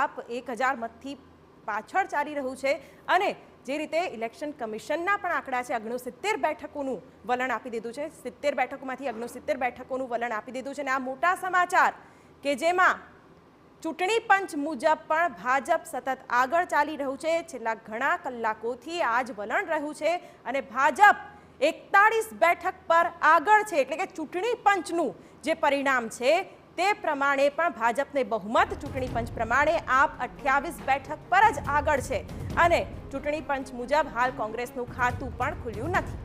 આપ 1000 મતથી પાછળ ચાલી રહ્યું છે અને જે રીતે ઇલેક્શન કમિશનના પણ આંકડા છે 69 બેઠકોનું વલણ આપી દીધું છે, 70 બેઠકોમાંથી 69 બેઠકોનું વલણ આપી દીધું છે અને આ મોટા સમાચાર કે જેમાં ચૂંટણી પંચ મુજબ પણ ભાજપ સતત આગળ ચાલી રહ્યું છે। છેલ્લા ઘણા કલાકોથી આ જ વલણ રહ્યું છે અને ભાજપ 41 બેઠક પર આગળ છે, એટલે કે ચૂંટણી પંચનું જે પરિણામ છે તે પ્રમાણે પણ ભાજપને બહુમત, ચૂંટણી પંચ પ્રમાણે આપ 28 બેઠક પર જ આગળ છે અને ચૂંટણી પંચ મુજબ હાલ કોંગ્રેસનું ખાતું પણ ખુલ્યું નથી।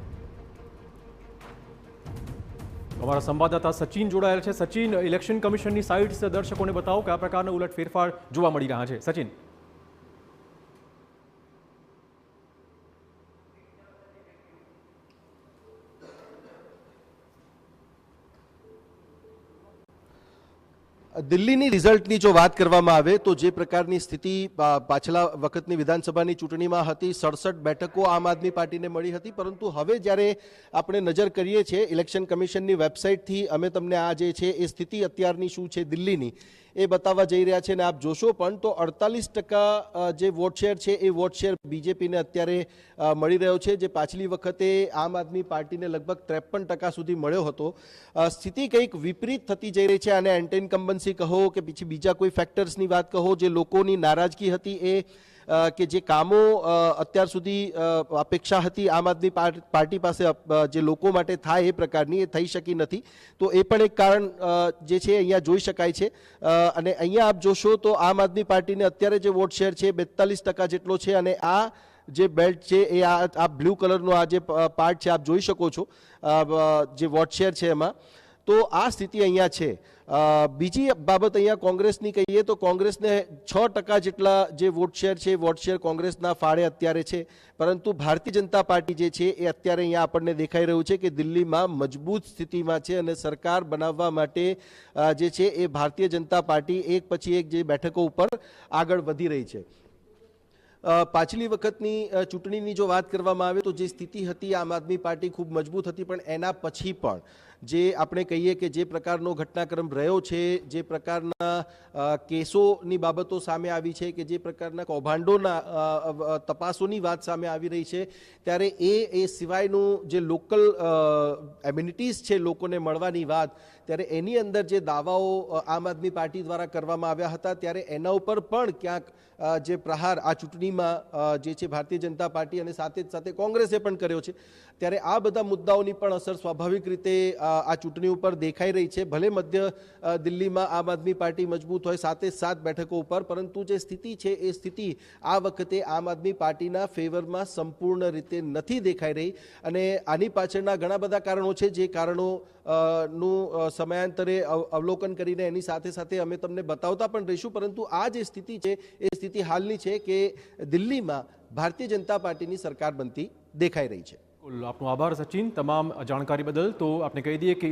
हमारा संवाददाता सचिन जोड़ाયેલ છે। सचिन, इलेक्शन कमिशनની સાઇટ્સ દર્શકોને બતાવો કયા પ્રકારના ઉલટ ફેરફાર જોવા મળી રહ્યા છે। સચિન, દિલ્હીની રિઝલ્ટની જો વાત કરવામાં આવે તો જે પ્રકારની સ્થિતિ પાછલા વખતની વિધાનસભાની ચૂંટણીમાં હતી, 67 બેઠકો આમ આદમી પાર્ટીને મળી હતી, પરંતુ હવે જ્યારે આપણે નજર કરીએ છીએ ઇલેક્શન કમિશનની વેબસાઇટથી અમે તમને આ જે છે એ સ્થિતિ અત્યારની શું છે દિલ્હીની એ બતાવવા જઈ રહ્યા છે અને આપ જોશો પણ તો 48% જે વોટ શેર છે એ વોટ શેર બીજેપીને અત્યારે મળી રહ્યો છે, જે પાછલી વખતે આમ આદમી પાર્ટીને લગભગ 53% સુધી મળ્યો હતો। સ્થિતિ કંઈક વિપરીત થતી જઈ રહી છે અને એન્ટી ઇન્કમ્બન્સી કહો કે પછી બીજા કોઈ ફેક્ટર્સની વાત કહો, જે લોકોની નારાજગી હતી એ કે જે કામો અત્યાર સુધી અપેક્ષા હતી આમ આદમી પાર્ટી પાસે જે લોકો માટે થાય એ પ્રકારની એ થઈ શકી નથી, તો એ પણ એક કારણ જે છે અહીંયા જોઈ શકાય છે। અને અહીંયા આપ જોશો તો આમ આદમી પાર્ટીને અત્યારે જે વોટ શેર છે 42% જેટલો છે અને આ જે બેલ્ટ છે એ આ બ્લુ કલરનો આ જે પાર્ટ છે આપ જોઈ શકો છો જે વોટ શેર છે એમાં, તો આ સ્થિતિ અહીંયા છે। બીજી બાબત અહીંયા કોંગ્રેસની કહીએ તો કોંગ્રેસને 6% જેટલા જે વોટ શેર છે વોટ શેર કોંગ્રેસના ફાળે અત્યારે છે, પરંતુ ભારતીય જનતા પાર્ટી જે છે એ અત્યારે અહીંયા આપણને દેખાઈ રહ્યું છે કે દિલ્હીમાં મજબૂત સ્થિતિમાં છે અને સરકાર બનાવવા માટે જે છે એ ભારતીય જનતા પાર્ટી એક પછી એક જે બેઠકો ઉપર આગળ વધી રહી છે। પાછલી વખતની ચૂંટણીની જો વાત કરવામાં આવે તો જે સ્થિતિ હતી આમ આદમી પાર્ટી ખૂબ મજબૂત હતી, પણ એના પછી પણ જે આપણે કહીએ કે જે પ્રકારનો ઘટનાક્રમ રહ્યો છે, જે પ્રકારના કેસોની બાબતો સામે આવી છે, કે જે પ્રકારના કૌભાંડોના તપાસોની વાત સામે આવી રહી છે, ત્યારે એ સિવાયનું જે લોકલ એમ્યુનિટીઝ છે લોકોને મળવાની વાત, ત્યારે એની અંદર જે દાવાઓ આમ આદમી પાર્ટી દ્વારા કરવામાં આવ્યા હતા ત્યારે એના ઉપર પણ ક્યાંક જે પ્રહાર આ ચૂંટણીમાં જે છે ભારતીય જનતા પાર્ટી અને સાથે જ સાથે કોંગ્રેસે પણ કર્યો છે, ત્યારે આ બધા મુદ્દાઓની પણ અસર સ્વાભાવિક રીતે આ ચૂંટણી ઉપર દેખાઈ રહી છે। ભલે મધ્ય દિલ્હીમાં આમ આદમી પાર્ટી મજબૂત હોય 7 બેઠકો ઉપર, પરંતુ જે સ્થિતિ છે એ સ્થિતિ આ વખતે આમ આદમી પાર્ટીના ફેવરમાં સંપૂર્ણ રીતે નથી દેખાઈ રહી અને આની પાછળના ઘણા બધા કારણો છે, જે કારણો નું સમયાંતરે અવલોકન કરીને એની સાથે સાથે અમે તમને બતાવતા પણ રહીશું, પરંતુ આ જે સ્થિતિ છે એ સ્થિતિ હાલની છે કે દિલ્હીમાં ભારતીય જનતા પાર્ટીની સરકાર બનતી દેખાઈ રહી છે। આપનો આભાર સચિન તમામ જાણકારી બદલ। તો આપણે કહી દઈએ કે